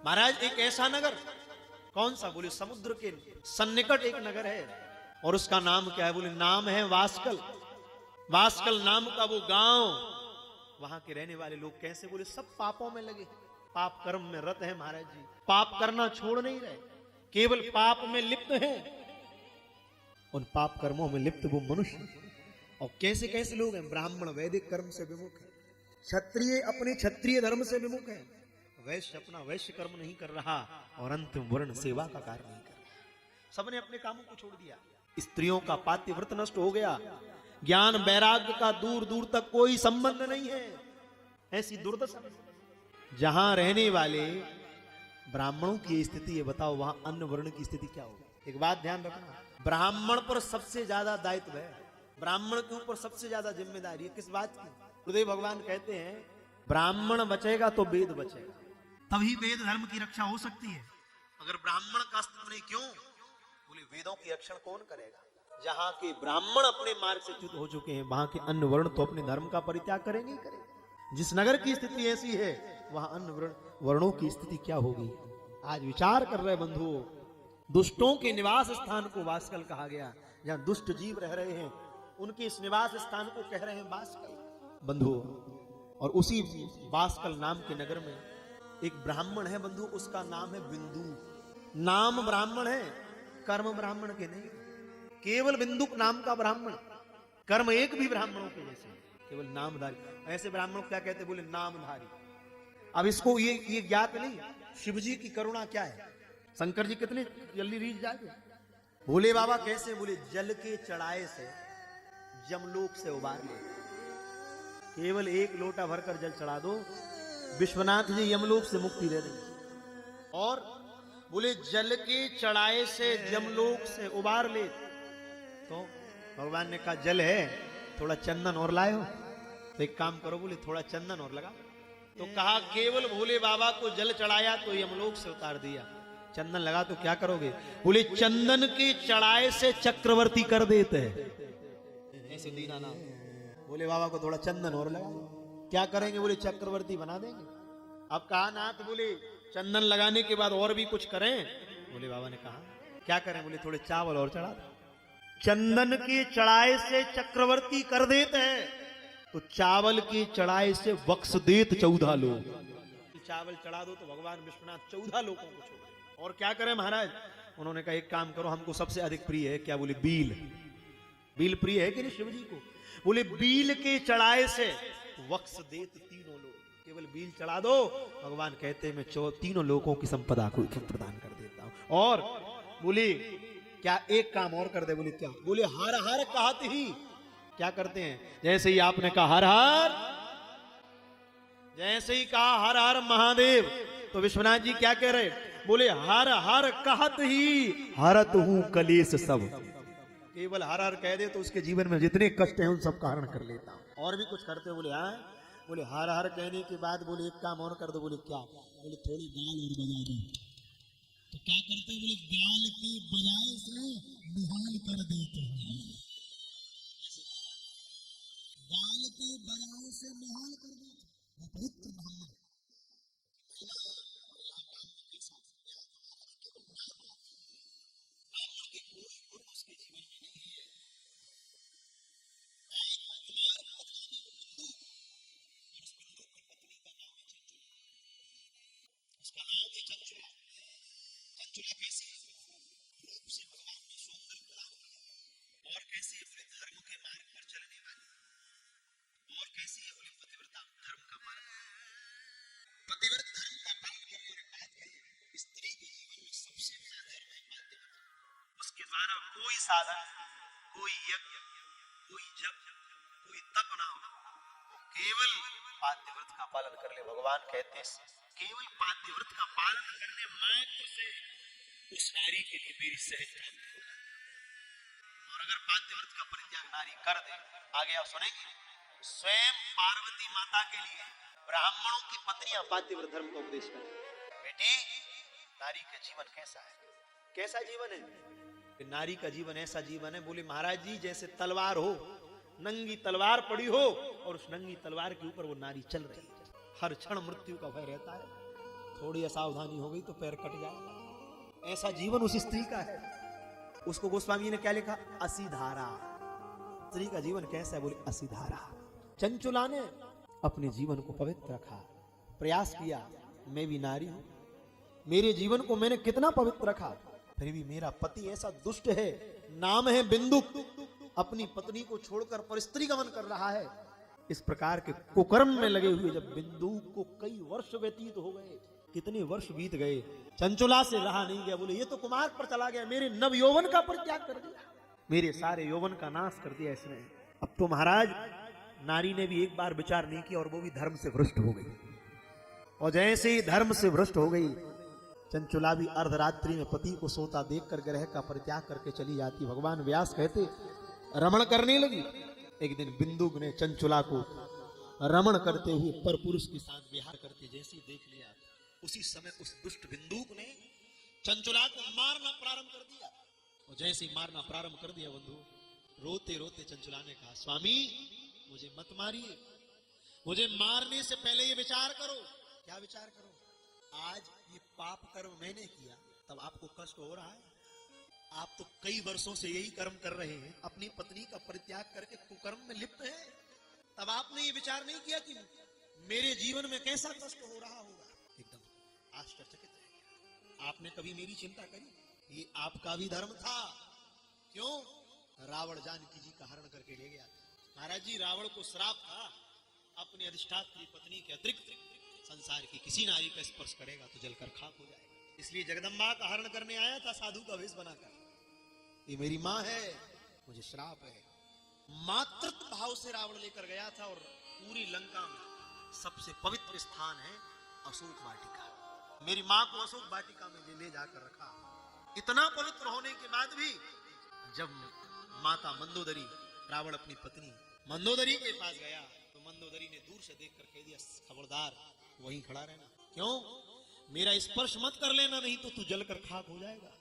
महाराज एक ऐसा नगर, कौन सा? बोले समुद्र के सन्निकट एक नगर है और उसका नाम क्या है? बोले नाम है वास्कल। वास्कल नाम का वो गांव, वहां के रहने वाले लोग कैसे? बोले सब पापों में लगे, पाप कर्म में रत है महाराज जी, पाप करना छोड़ नहीं रहे, केवल पाप में लिप्त हैं। उन पाप कर्मों में लिप्त वो मनुष्य, और कैसे कैसे लोग हैं? ब्राह्मण वैदिक कर्म से विमुख है, क्षत्रिय अपने क्षत्रिय धर्म से विमुख है, वैश्य अपना वैश्य कर्म नहीं कर रहा, और अंतिम वर्ण सेवा का कार्य नहीं कर रहा। सबने अपने कामों को छोड़ दिया। स्त्रियों का पातिव्रत नष्ट हो गया, ज्ञान वैराग्य का दूर दूर तक कोई संबंध नहीं है। ऐसी दुर्दशा जहां रहने वाले ब्राह्मणों की स्थिति है, बताओ वहां अन्य वर्ण की स्थिति क्या होगी? एक बात ध्यान रखना, ब्राह्मण पर सबसे ज्यादा दायित्व है, ब्राह्मण के ऊपर सबसे ज्यादा जिम्मेदारी है। किस बात की? गुरुदेव भगवान कहते हैं ब्राह्मण बचेगा तो वेद बचेगा, तभी वेद धर्म की रक्षा हो सकती है। अगर ब्राह्मण का अस्तित्व नहीं, क्यों? बोले वेदों की रक्षण कौन करेगा? जहां के ब्राह्मण अपने मार्ग से च्युत हो चुके हैं, वहां के अन्य वर्ण तो अपने धर्म का परित्याग करेंगे ही करेंगे। जिस नगर की स्थिति ऐसी है, वहां अन्य वर्णों की स्थिति क्या होगी? आज विचार कर रहे बंधुओं, दुष्टों के निवास स्थान को वास्कल कहा गया, जहां दुष्ट जीव रह रहे हैं, उनके इस निवास स्थान को कह रहे हैं वास्कल बंधुओं। और उसी वास्कल नाम के नगर में एक ब्राह्मण है बंधु, उसका नाम है बिंदु। नाम ब्राह्मण है, कर्म ब्राह्मण के नहीं, केवल बिंदुक नाम का ब्राह्मण, कर्म एक भी ब्राह्मणों के जैसे, केवल नामधारी। ऐसे ब्राह्मण क्या कहते? बोले नामधारी। अब इसको ये ज्ञात नहीं शिव जी की करुणा क्या है, शंकर जी कितने जल्दी रीझ जाए। भोले बाबा कैसे? बोले जल के चढ़ाए से जमलोक से उबार ले, केवल एक लोटा भरकर जल चढ़ा दो, विश्वनाथ जी यमलोक से मुक्ति दे देंगे। और बोले जल के चढ़ाए से जमलोक से उबार ले, तो भगवान ने कहा जल है, थोड़ा चंदन और लाए हो, तो एक काम करो, बोले थोड़ा चंदन और लगा। तो कहा केवल भोले बाबा को जल चढ़ाया तो यमलोक से उतार दिया, चंदन लगा तो क्या करोगे? बोले चंदन के चढ़ाए से चक्रवर्ती कर देते हैं। ऐसे दीनानाथ भोले बाबा को थोड़ा चंदन और लगा, क्या करेंगे? बोले चक्रवर्ती बना देंगे। अब कहा नाथ, बोले चंदन लगाने के बाद और भी कुछ करें? भोले बाबा ने कहा क्या करें? बोले थोड़े चावल और चढ़ा दो। चंदन के चढ़ाए से चक्रवर्ती कर देते हैं, तो चावल की चढ़ाई से बख्श देत 14 लोग। चावल चढ़ा दो तो भगवान विश्वनाथ 14 लोगों को छोड़। और क्या करें महाराज? उन्होंने कहा एक काम करो, हमको सबसे अधिक प्रिय है क्या? बोले बील। बील प्रिय है कि नहीं शिव जी को? बोले बील के चढ़ाए से बख्श देत 3 लोग, केवल बील चढ़ा दो, भगवान कहते मैं तीनों लोगों की संपदा को प्रदान कर देता हूं। और बोले क्या एक काम और कर दे? बोले क्या? बोले हर हर कहते ही क्या करते हैं? जैसे ही आपने कहा हर हर, जैसे ही कहा हर हर महादेव, तो विश्वनाथ जी क्या कह रहे? बोले हर हर कहत ही हरत हूं कलेश सब। केवल हर हर कह दे तो उसके जीवन में जितने कष्ट हैं उन सब का हरण कर लेता हूं। और भी कुछ करते? बोले हाँ। बोले हर हर कहने के बाद बोले एक काम और कर दो। बोले क्या? बोले थोड़ी गाल और बजा दो। तो क्या करते? बोले गाल की बजाय से निहाल कर देते हैं, गाल के बजाय से निहाल कर देते। वो पवित्र ब्राह्मण उसके जीवन में नहीं है। उसका नाम है चंचुला। चंचुला कैसी रूप से भगवान ने सौंदर्य प्रदान किया, और कैसी है? बोले धर्म के मार्ग पर चलने वाली, और कैसी है? बोले पतिव्रता, धर्म का पालन, पतिव्रत धर्म का पालन करने वाली बात है। स्त्री के जीवन में सबसे बड़ा धर्म है पातिव्रत। उसके द्वारा कोई साधन, कोई यज्ञ, कोई जप, कोई तप ना हो, केवल पातिव्रत का पालन कर ले। भगवान कहते हैं केवल पातिव्रत का पालन करने मात्र से उस नारी के लिए मेरी सहजता है। और अगर पातिव्रत का परित्याग नारी कर दे, आगे आप सुनेंगे, स्वयं पार्वती माता के लिए ब्राह्मणों की पत्नियां पातिव्रत धर्म का उपदेश करें। बेटी, नारी का जीवन कैसा है? कैसा जीवन है? नारी का जीवन ऐसा जीवन है, बोले महाराज जी जैसे तलवार हो, नंगी तलवार पड़ी हो और उस नंगी तलवार के ऊपर वो नारी चल रही है, हर क्षण मृत्यु का भय रहता है, थोड़ी असावधानी हो गई तो पैर कट जाएगा। ऐसा जीवन उस स्त्री का है। उसको गोस्वामी जी ने क्या लिखा? असीधारा। स्त्री का जीवन कैसा है? बोले असीधारा। चंचुला ने अपने जीवन को पवित्र रखा, प्रयास किया। मैं भी नारी हूं, मेरे जीवन को मैंने कितना पवित्र रखा, फिर भी मेरा पति ऐसा दुष्ट है, नाम है बिंदुक, अपनी पत्नी को छोड़कर पर स्त्री गमन कर रहा है। इस प्रकार के कुकर्म में लगे हुए जब बिंदुक को कई वर्ष व्यतीत हो गए, कितने वर्ष बीत गए, चंचुला से रहा नहीं गया। बोले ये तो कुमार पर चला गया, मेरे नव यौवन का परित्याग कर दिया, मेरे सारे यौवन का नाश कर दिया इसने। अब तो महाराज नारी ने भी एक बार विचार नहीं किया और वो भी धर्म से भ्रष्ट हो गई। और जैसे ही धर्म से भ्रष्ट हो गई, चंचुला भी अर्धरात्रि में पति को सोता देखकर ग्रह का परित्याग करके चली जाती। भगवान व्यास कहते रमण करने लगी। एक दिन बिंदुक ने चंचुला को रमण करते हुए पर पुरुष के साथ विहार करते जैसे ही देख लिया, उसी समय उस दुष्ट बिंदुक ने चंचुला को मारना प्रारंभ कर दिया। और जैसे ही मारना प्रारंभ कर दिया, बंधु, रोते रोते चंचुला ने कहा, स्वामी मुझे मत मारिए, मुझे मारने से पहले ये विचार करो। क्या विचार करो? आज ये पाप कर्म मैंने किया, तब आपको कष्ट हो रहा है। आप तो कई वर्षों से यही कर्म कर रहे हैं, अपनी पत्नी का परित्याग करके कुकर्म में लिप्त हैं, तब आपने ये विचार नहीं किया कि मेरे जीवन में कैसा कष्ट हो रहा होगा। एकदम आश्चर्यचकित रह गया। आपने कभी मेरी चिंता करी? ये आपका भी धर्म था। क्यों? रावण जानकी जी का हरण करके ले गया। महाराज जी, रावण को श्राप था, अपनी अधिष्ठात्री पत्नी के अतिरिक्त संसार की किसी नारी का स्पर्श करेगा तो जलकर खाक हो जाएगा। इसलिए जगदम्बा का हरण करने आया था साधु का वेश बनाकर। ये मेरी माँ है, मुझे श्राप है। मातृत्व भाव से रावण लेकर गया था और पूरी लंका में सबसे पवित्र स्थान है अशोक वाटिका। मेरी माँ को अशोक वाटिका में ले जाकर रखा। इतना पवित्र होने के बाद भी जब माता मंदोदरी, रावण अपनी पत्नी मंदोदरी के पास गया तो मंदोदरी ने दूर से देखकर कह दिया, खबरदार वहीं खड़ा रहना। क्यों? मेरा स्पर्श मत कर लेना, नहीं तो तू जलकर खाक हो जाएगा।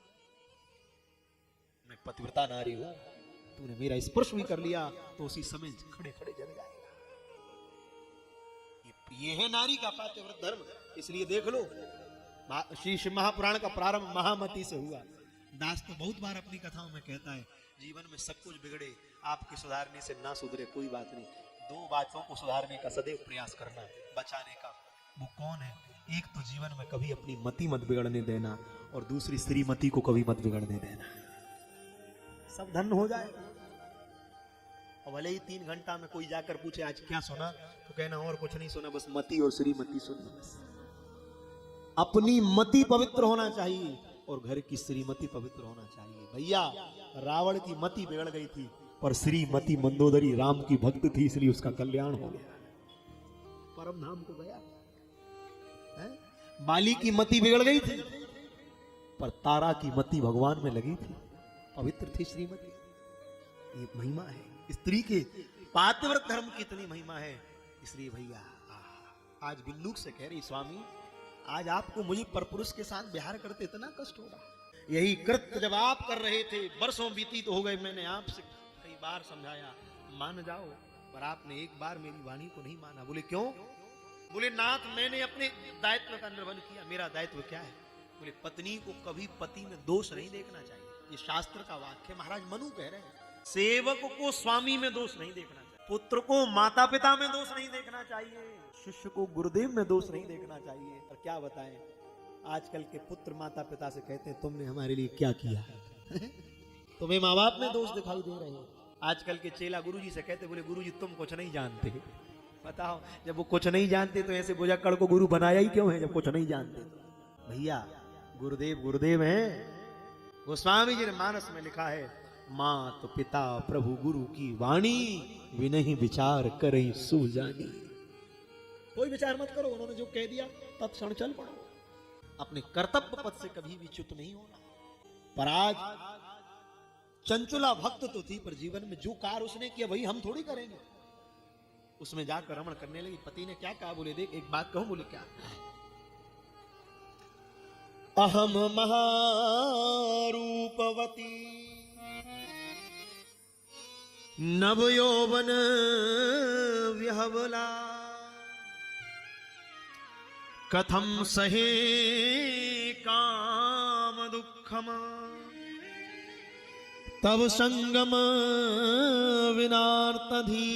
मैं पतिव्रता नारी हूं, तूने मेरा स्पर्श भी कर लिया तो उसी समय खड़े खड़े जल जाएगा। ये है नारी का पातिव्रत धर्म। इसलिए देख लो, श्री शिव महापुराण का प्रारंभ महामती से हुआ। दास तो बहुत बार अपनी कथाओं में कहता है, जीवन में सब कुछ बिगड़े, आपके सुधारने से ना सुधरे कोई बात नहीं, दो बातों को सुधारने का सदैव प्रयास करना, बचाने का। वो कौन है? एक तो जीवन में कभी अपनी मति मत बिगड़ने देना, और दूसरी श्रीमती को कभी मत बिगड़ने देना। सब धन हो जाएगा। और भले ही 3 घंटा में कोई जाकर पूछे आज क्या सुना, तो कहना और कुछ नहीं सुना, बस मति और श्रीमती सुनी। बस अपनी मति पवित्र होना चाहिए और घर की श्रीमती पवित्र होना चाहिए। भैया, रावण की मति बिगड़ गई थी, पर श्रीमती मंदोदरी राम की भक्त थी, इसलिए उसका कल्याण हो गया, परम धाम को गया। बाली की मति बिगड़ गई थी, पर तारा की मति भगवान में लगी थी, पवित्र थी श्रीमती। ये महिमा है स्त्री के पातिव्रत धर्म की, इतनी महिमा है। इसलिए भैया आज बिंदुक से कह रही, स्वामी आज आपको मुझे परपुरुष के साथ विहार करते इतना कष्ट हो रहा। यही कृत्य जब आप कर रहे थे, वर्षों बीती तो हो गए, मैंने आपसे कई बार समझाया मान जाओ, पर आपने एक बार मेरी वाणी को नहीं माना। बोले क्यों? बोले नाथ, मैंने अपने दायित्व का निर्वहन किया। मेरा दायित्व क्या है? बोले पत्नी को कभी पति में दोष नहीं देखना चाहिए। ये शास्त्र का वाक्य, महाराज मनु कह रहे हैं। सेवक को स्वामी में दोष नहीं देखना चाहिए, पुत्र को माता पिता में दोष नहीं देखना चाहिए, शिष्य को गुरुदेव में दोष नहीं देखना चाहिए। और क्या बताएं, आजकल के पुत्र माता पिता से कहते हैं तुमने हमारे लिए क्या किया तुम्हें माँ बाप में दोष दिखाई दे रहे हैं। आजकल के चेला गुरुजी से कहते, बोले गुरुजी तुम कुछ नहीं जानते। बताओ, जब वो कुछ नहीं जानते तो ऐसे बुझक्कड़ को गुरु बनाया ही क्यों है, जब कुछ नहीं जानते। भैया गुरुदेव गुरुदेव हैं। गोस्वामी जी ने मानस में लिखा है, मात पिता प्रभु गुरु की वाणी, विनहि विचार करें सुजानी। कोई विचार मत करो, उन्होंने जो कह दिया तत्क्षण चल पड़ो। अपने कर्तव्य पथ से कभी भी च्युत नहीं होना। पर आज चंचुला भक्त तो थी, पर जीवन में जो कार्य उसने किया वही हम थोड़ी करेंगे। उसमें जाकर रमण करने लगी। पति ने क्या कहा? बोले देख एक बात कहूं। बोले क्या? अहम महारूपवती नव यौवन विहवला कथम सहे काम दुखम तब संगम विनार्तधी।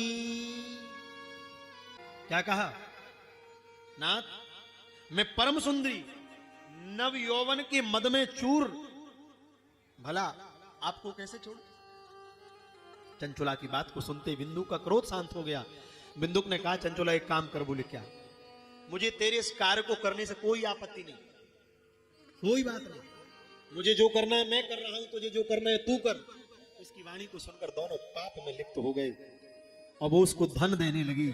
क्या कहा? नाथ, मैं परम सुंदरी नव यौवन के मद में चूर, भला आपको कैसे छोड़? चंचुला की बात को सुनते बिंदु का क्रोध शांत हो गया। बिंदुक ने कहा, चंचुला एक काम कर। बोले क्या? मुझे तेरे इस कार्य को करने से कोई आपत्ति नहीं, कोई बात नहीं। मुझे जो करना है मैं कर रहा हूं, तुझे जो करना है तू कर। उसकी वाणी को सुनकर दोनों पाप में लिप्त हो गए और वो उसको धन देने लगी।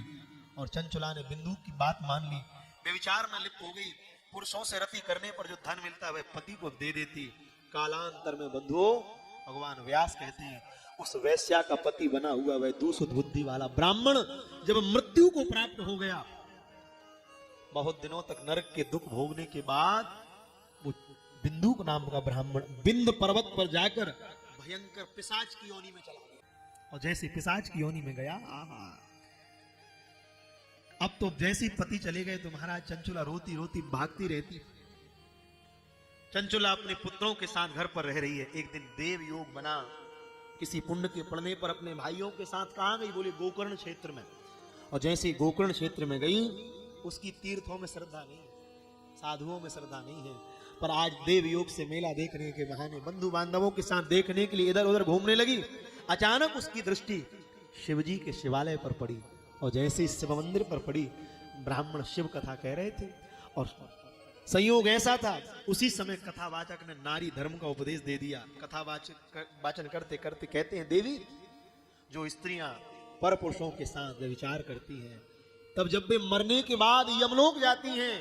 और चंचुला ने बिंदु की बात मान ली, व्यभिचार में लिप्त हो गई। पुरुषों से रति करने पर जो धन मिलता है वह पति को दे देती। कालांतर में बंधुओं भगवान व्यास कहते हैं, उस वैश्या का पति बना हुआ वह दूषित बुद्धि वाला ब्राह्मण जब मृत्यु को प्राप्त हो गया, बहुत दिनों तक नरक के दुख भोगने के बाद वो बिंदुक नाम का ब्राह्मण बिंद पर्वत पर जाकर भयंकर पिशाच की योनि में चला गया। और जैसे पिशाच की योनि में गया, अब तो जैसे पति चले गए तो महाराज चंचुला रोती रोती भागती रहती। चंचुला अपने पुत्रों के साथ घर पर रह रही है। एक दिन देव योग बना, किसी पुण्य के पड़ने पर अपने भाइयों के साथ कहां गई? बोले गोकर्ण क्षेत्र में। और जैसे गोकर्ण क्षेत्र में गई, उसकी तीर्थों में श्रद्धा नहीं, साधुओं में श्रद्धा नहीं है, पर आज देव योग से मेला देखने के बहाने बंधु बांधवों के साथ देखने के लिए इधर उधर घूमने लगी। अचानक उसकी दृष्टि शिवजी के शिवालय पर पड़ी और जैसे इस शिव मंदिर पर पड़ी, ब्राह्मण शिव कथा कह रहे थे और संयोग ऐसा था, उसी समय कथावाचक ने नारी धर्म का उपदेश दे दिया। कथावाचन करते करते कहते हैं, देवी, जो स्त्रियां पर पुरुषों के साथ विचार करती हैं, तब जब वे मरने के बाद यमलोक जाती हैं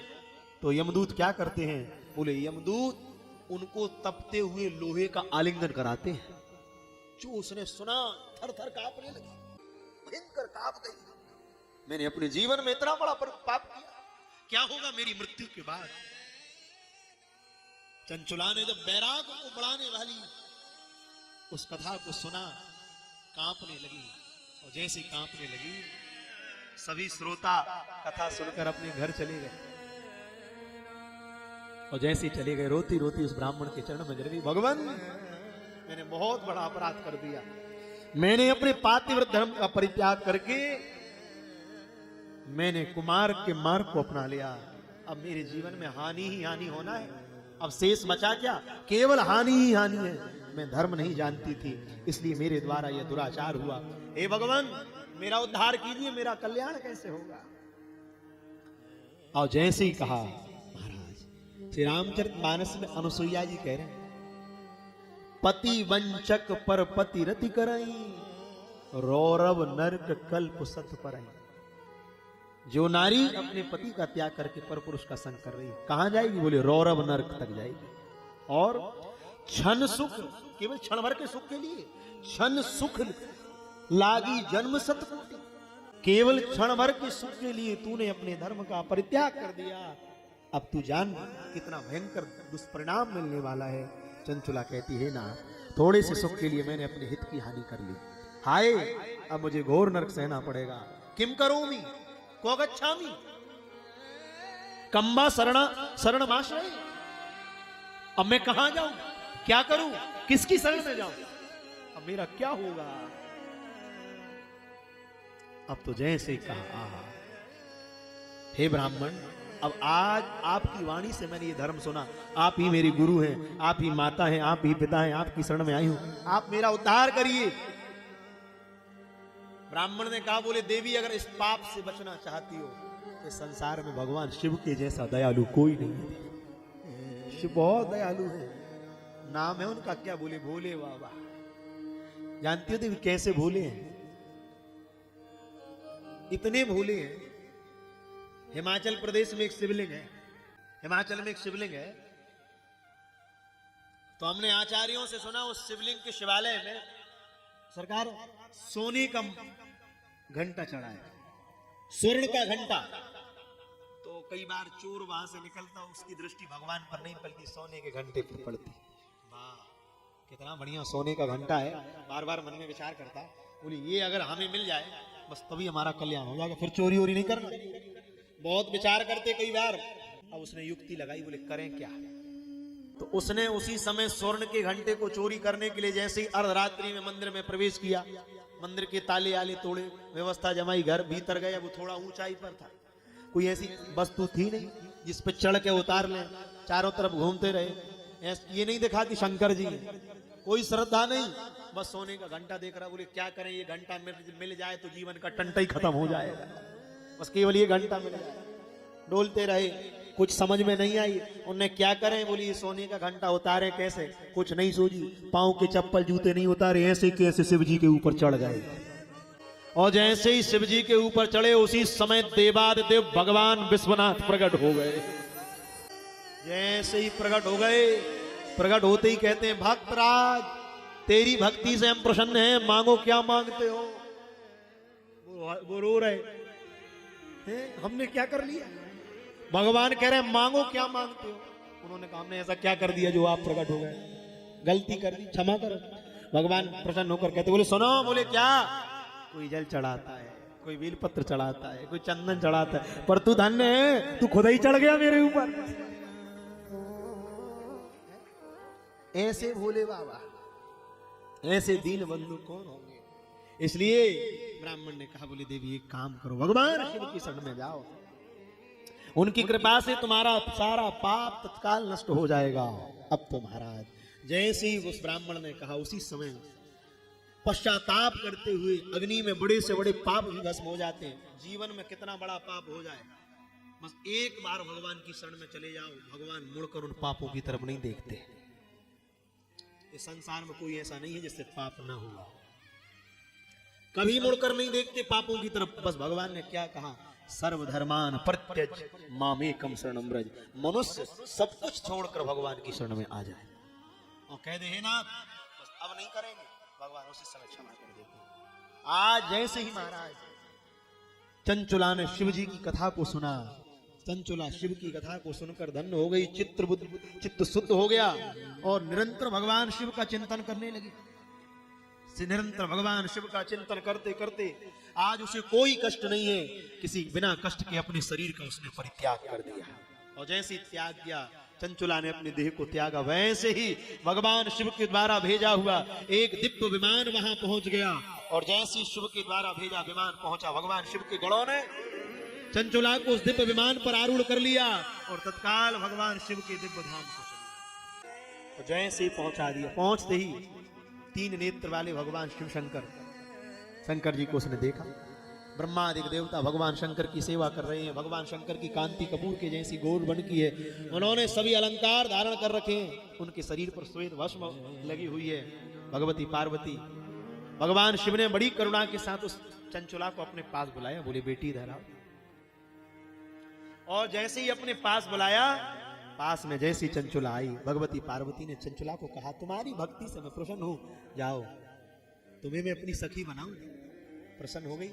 तो यमदूत क्या करते हैं? बोले यमदूत उनको तपते हुए लोहे का आलिंगन कराते हैं। जो उसने सुना थर थर कांपने लगी, भयंकर कांप गई। मैंने अपने जीवन में इतना बड़ा पाप किया, क्या होगा मेरी मृत्यु के बाद? चंचुला ने जब बैराग को बढ़ाने वाली उस कथा को सुना, कांपने लगी। और जैसे कांपने लगी, सभी श्रोता कथा सुनकर अपने घर चले गए। और जैसे चले गए, रोती रोती उस ब्राह्मण के चरण में गिर गई। भगवान, मैंने बहुत बड़ा अपराध कर दिया। मैंने अपने पातिव्रत धर्म का परित्याग करके मैंने कुमार के मार्ग को अपना लिया। अब मेरे जीवन में हानि ही हानि होना है। अब शेष बचा क्या? केवल हानि ही हानि है। मैं धर्म नहीं जानती थी, इसलिए मेरे द्वारा यह दुराचार हुआ। हे भगवान, मेरा उद्धार कीजिए, मेरा कल्याण कैसे होगा? और जैसे ही कहा, महाराज श्री रामचरितमानस में अनुसुईया जी कह रहे हैं, पति वंचक पर पति रति करई, रौरव नरक कल्प सत परई। जो नारी अपने पति का त्याग करके पर पुरुष का संग कर रही है, कहां जाएगी? बोले रौरव नरक तक जाएगी। और क्षण सुख, केवल क्षण भर के सुख के लिए, क्षण सुख लागी जन्म सतकोटि, केवल क्षण भर के सुख के लिए तूने अपने धर्म का परित्याग कर दिया। अब तू जान कितना भयंकर दुष्परिणाम मिलने वाला है। चंचुला कहती है, ना थोड़े से सुख के लिए मैंने अपने हित की हानि कर ली। हाय, अब मुझे घोर नरक सहना पड़ेगा। किम करोमि को गच्छामि कंबा शरणमाश्रय। अब मैं कहां जाऊं, क्या करूं, किसकी शरण में जाऊं? अब मेरा क्या होगा? अब तो जैसे कहा, हे ब्राह्मण, अब आज आपकी वाणी से मैंने ये धर्म सुना। आप ही मेरी गुरु हैं, आप ही माता हैं, आप ही पिता हैं, आपकी शरण में आई हूं, आप मेरा उद्धार करिए। ब्राह्मण ने कहा, बोले देवी, अगर इस पाप से बचना चाहती हो तो संसार में भगवान शिव के जैसा दयालु कोई नहीं है। शिव बहुत दयालु है। नाम है उनका क्या? बोले भोले बाबा। जानती हो देवी कैसे भोले हैं? इतने भोले हैं, हिमाचल प्रदेश में एक शिवलिंग है, हिमाचल में एक शिवलिंग है, तो हमने आचार्यों से सुना उस शिवलिंग के शिवालय में सरकार सोने का घंटा चढ़ा है, स्वर्ण का घंटा। तो कई बार चोर वहां से निकलता, उसकी दृष्टि भगवान पर नहीं बल्कि सोने के घंटे पर पड़ती। वाह, कितना बढ़िया सोने का घंटा है। बार बार मन में विचार करता, बोले ये अगर हमें मिल जाए बस तभी हमारा कल्याण हो जाएगा, फिर चोरी वोरी नहीं करना। बहुत विचार करते कई बार, अब उसने युक्ति लगाई, बोले करें क्या। तो उसने उसी समय स्वर्ण के घंटे को चोरी करने के लिए जैसे ही अर्धरात्रि में मंदिर में प्रवेश किया, मंदिर के ताले आले तोड़े, व्यवस्था जमाई, घर भीतर गए। वो थोड़ा ऊंचाई पर था, कोई ऐसी वस्तु थी नहीं जिस पे चढ़ के उतार लें। चारों तरफ घूमते रहे, ये नहीं देखा कि शंकर जी हैं, कोई श्रद्धा नहीं, बस सोने का घंटा देख रहा। बोले क्या करें, ये घंटा मिल जाए तो जीवन का टंटा ही खत्म हो जाएगा, बस केवल ये घंटा मिल जाए। डोलते रहे, कुछ समझ में नहीं आई। उन्हें क्या करें, बोली ये सोने का घंटा उतारे कैसे, कुछ नहीं सूझी। पांव के चप्पल जूते नहीं उतारे, ऐसे कैसे शिव जी के ऊपर चढ़ गए। और जैसे ही शिव जी के ऊपर चढ़े, उसी समय देवादिदेव भगवान विश्वनाथ प्रकट हो गए। जैसे ही प्रकट हो गए, प्रकट होते ही कहते हैं, भक्तराज तेरी भक्ति से हम प्रसन्न हैं, मांगो क्या मांगते हो। वो रो रहे हैं, हमने क्या कर लिया। भगवान कह रहे हैं मांगो क्या मांगते हो। उन्होंने कहा हमने ऐसा क्या कर दिया जो आप प्रकट हो गए, गलती कर दी, क्षमा करो। भगवान प्रसन्न होकर कहते, बोले सुनो। बोले क्या। कोई जल चढ़ाता है, कोई बेलपत्र चढ़ाता है, कोई चंदन चढ़ाता है, पर तू धन्य है, तू खुद ही चढ़ गया मेरे ऊपर। ऐसे भोले बाबा, ऐसे दीन बंधु कौन होंगे। इसलिए ब्राह्मण ने कहा, बोले देवी एक काम करो, भगवान शिव की शरण में जाओ, उनकी कृपा से तुम्हारा सारा पाप तत्काल नष्ट हो जाएगा। अब तो महाराज जैसे ही उस ब्राह्मण ने कहा, उसी समय पश्चाताप करते हुए अग्नि में बड़े से बड़े पाप भी भस्म हो जाते हैं। जीवन में कितना बड़ा पाप हो जाए, बस एक बार भगवान की शरण में चले जाओ, भगवान मुड़कर उन पापों की तरफ नहीं देखते। इस संसार में कोई ऐसा नहीं है जिससे पाप ना हुआ, कभी मुड़कर नहीं देखते पापों की तरफ। बस भगवान ने क्या कहा, सर्वधर्मान परित्यज मामेकम शरणम व्रज। मनुष्य सब कुछ छोड़कर भगवान की शरण में आ जाए और कह दे, हे नाथ बस अब नहीं करेंगे, भगवान उसी समय क्षमा कर देते। आज जैसे ही महाराज चंचुला ने शिव जी की कथा को सुना, चंचुला शिव की कथा को सुनकर धन्य हो गई, चित्त शुद्ध हो गया और निरंतर भगवान शिव का चिंतन करने लगी। निरंतर भगवान शिव का चिंतन करते करते आज उसे कोई कष्ट नहीं है, किसी बिना कष्ट के अपने शरीर का उसने परित्याग कर दिया। और जैसे ही त्याग किया, चंचुला ने अपने देह को त्यागा, वैसे ही भगवान शिव के द्वारा भेजा हुआ एक दिव्य विमान वहां पहुंच गया। और जैसे ही शिव के द्वारा भेजा विमान पहुंचा, भगवान शिव के गणों ने चंचुला को उस दिव्य विमान पर आरूढ़ कर लिया और तत्काल भगवान शिव के दिव्य धाम को चले। तो जैसे ही पहुंचा दिया, पहुंचते ही तीन नेत्र वाले भगवान शिव शंकर जी को उसने देखा। ब्रह्मादिक देवता भगवान शंकर की सेवा कर रहे हैं। भगवान शंकर की कांति कपूर के जैसी गोर बन की है, उन्होंने सभी अलंकार धारण कर रखे हैं, उनके शरीर पर श्वेत भस्म लगी हुई है। भगवती पार्वती, भगवान शिव ने बड़ी करुणा के साथ उस चंचुला को अपने पास बुलाया, बोले बेटी इधर आओ। और जैसे ही अपने पास बुलाया, पास में जैसी चंचुला आई, भगवती पार्वती ने चंचुला को कहा, तुम्हारी भक्ति से मैं प्रसन्न हूं, जाओ तुम्हें मैं अपनी सखी बनाऊं। प्रसन्न हो गई,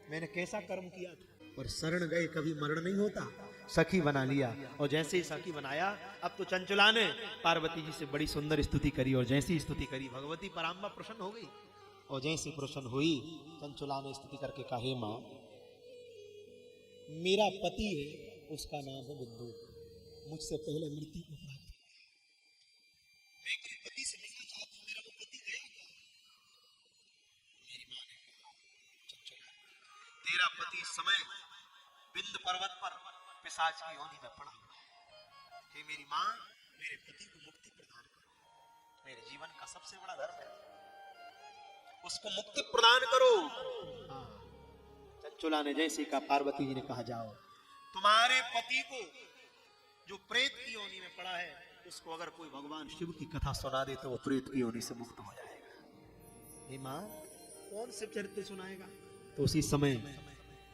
मैंने कैसा कर्म किया था, पर शरण गए कभी मरण नहीं होता, सखी बना लिया। और जैसे ही सखी बनाया, अब तो चंचुला ने पार्वती जी से बड़ी सुंदर स्तुति करी, और जैसी स्तुति करी भगवती पराम्बा प्रसन्न हो गई। और जैसे प्रसन्न हुई, चंचुला ने स्तुति करके कहा, हे मां, मेरा पति है, उसका नाम है बिंदु, मुझसे पहले मृत्यु को प्राप्त है, मैं अपने पति से मिलना चाहती हूं, मेरा वो पति गया। मेरी मां ने कहा, चंचुला तेरा पति इस समय बिंद पर्वत पर पिशाच की योनि में पड़ा हुआ है। हे मेरी मां, मेरे पति को मुक्ति प्रदान करो, मेरे जीवन का सबसे बड़ा धर्म है, उसको मुक्ति प्रदान करो। चंचुला ने जैसे कहा, पार्वती जी ने कहा, जाओ तुम्हारे पति को जो प्रेत की योनि में पड़ा है, उसको अगर कोई भगवान शिव की कथा सुना दे तो वो प्रेत की योनि से मुक्त हो जाएगा। हे मां, कौन शिव चरित्र सुनाएगा। तो उसी समय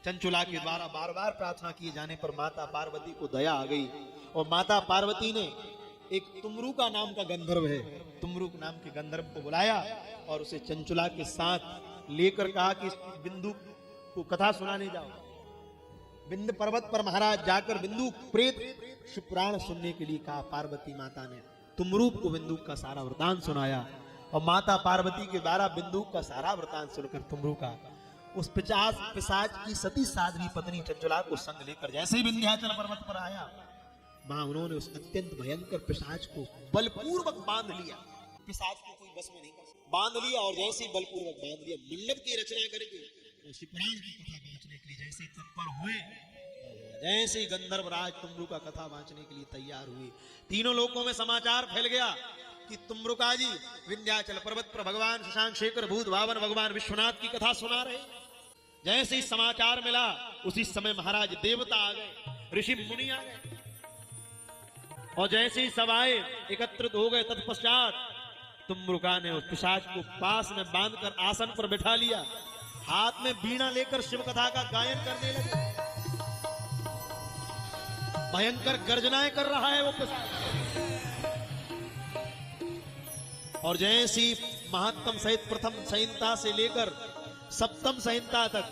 चंचुला के द्वारा बार बार प्रार्थना किए जाने पर माता पार्वती को दया आ गई, और माता पार्वती ने एक तुमरू का नाम का गंधर्व है, तुमरू नाम के गंधर्व को बुलाया और उसे चंचुला के साथ लेकर कहा कि बिंदु को कथा सुनाने जाओ। बिंद पर्वत पर महाराज जाकर बिंदु प्रेत पुराण सुनने के लिए कहा। पार्वती माता ने तुमरूप को बिंदु का सारा वृतांत सुनाया, और माता पार्वती के द्वारा बिंदु का सारा वृतांत सुनकर तुमरू का उस पिशाच की सती साध्वी पत्नी चंचुला को संग लेकर जैसे ही विंध्याचल पर्वत पर आया, वहां उन्होंने उस अत्यंत भयंकर पिशाच को बलपूर्वक बांध लिया। पिशाच को कोई बस में नहीं कर सकता, बांध लिया और जैसे ही बलपूर्वक बांध लिया, मंडप की रचना करके तो शिवपुराण की कथा बांचने के लिए जैसे तत्पर हुए, जैसे ही गंधर्व राज तुमरू का कथा बांचने के लिए तैयार हुए, तीनों लोकों में समाचार फैल गया कि तुमरुका जी विंध्याचल पर्वत पर भगवान शशांक शेखर भूत भावन भगवान विश्वनाथ की कथा सुना रहे। जैसे ही समाचार मिला उसी समय महाराज देवता आ गए, ऋषि मुनि आ गए, और जैसे ही सब आए एकत्रित हो गए, तत्पश्चात तुमरुका ने उस पिशाच को पास में बांधकर आसन पर बैठा लिया, हाथ में बीणा लेकर शिव कथा का गायन करने लगे। भयंकर गर्जनाएं कर रहा है वो पिशाच, और जैसी महात्म सहित प्रथम संहिता से लेकर सप्तम संहिता तक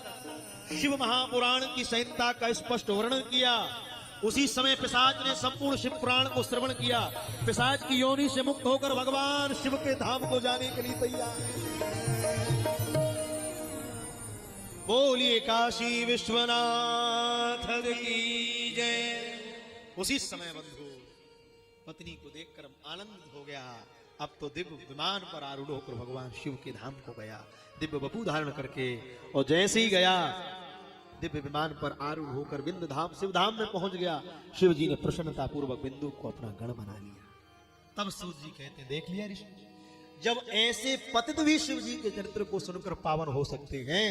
शिव महापुराण की संहिता का स्पष्ट वर्णन किया, उसी समय पिशाच ने संपूर्ण शिव पुराण को श्रवण किया। पिशाच की योनि से मुक्त होकर भगवान शिव के धाम को जाने के लिए तैयार। बोलिए काशी विश्वनाथ की जय। उसी समय बंधु पत्नी को देखकर आनंदित हो गया। अब तो दिव्य विमान पर आरूढ़ होकर भगवान शिव के धाम को गया, दिव्य वपु धारण करके, और जैसे ही गया दिव्य विमान पर आरूढ़ होकर बिंदु धाम शिव धाम में पहुंच गया। शिव जी ने प्रसन्नता पूर्वक बिंदु को अपना गण बना लिया। तब शिव जी कहते, देख लिया ऋषि, जब ऐसे पतित भी शिव जी के चरित्र को सुनकर पावन हो सकते हैं,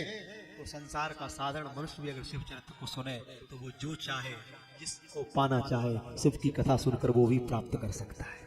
तो संसार का साधारण मनुष्य भी अगर शिव चरित्र को सुने तो वो जो चाहे, जिसको पाना चाहे, शिव की कथा सुनकर वो भी प्राप्त कर सकता है।